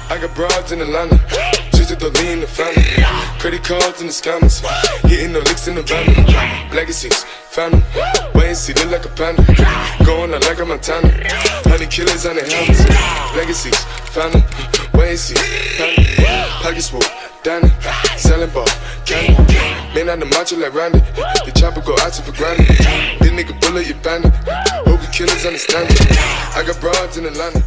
I got broads in Atlanta, just to lean the family. Credit cards in the scammers, hitting the licks in the van. Legacies, family, wait and see, look like a panda. Going out like a Montana, honey killers on the helmets. Legacies, family, wait and see, family. Pockets full, Danny, selling ball, candy. Man on the macho like Randy, the chopper go out to for granted. This nigga bullet, you bandit. Hope you killers understand it. I got broads in Atlanta.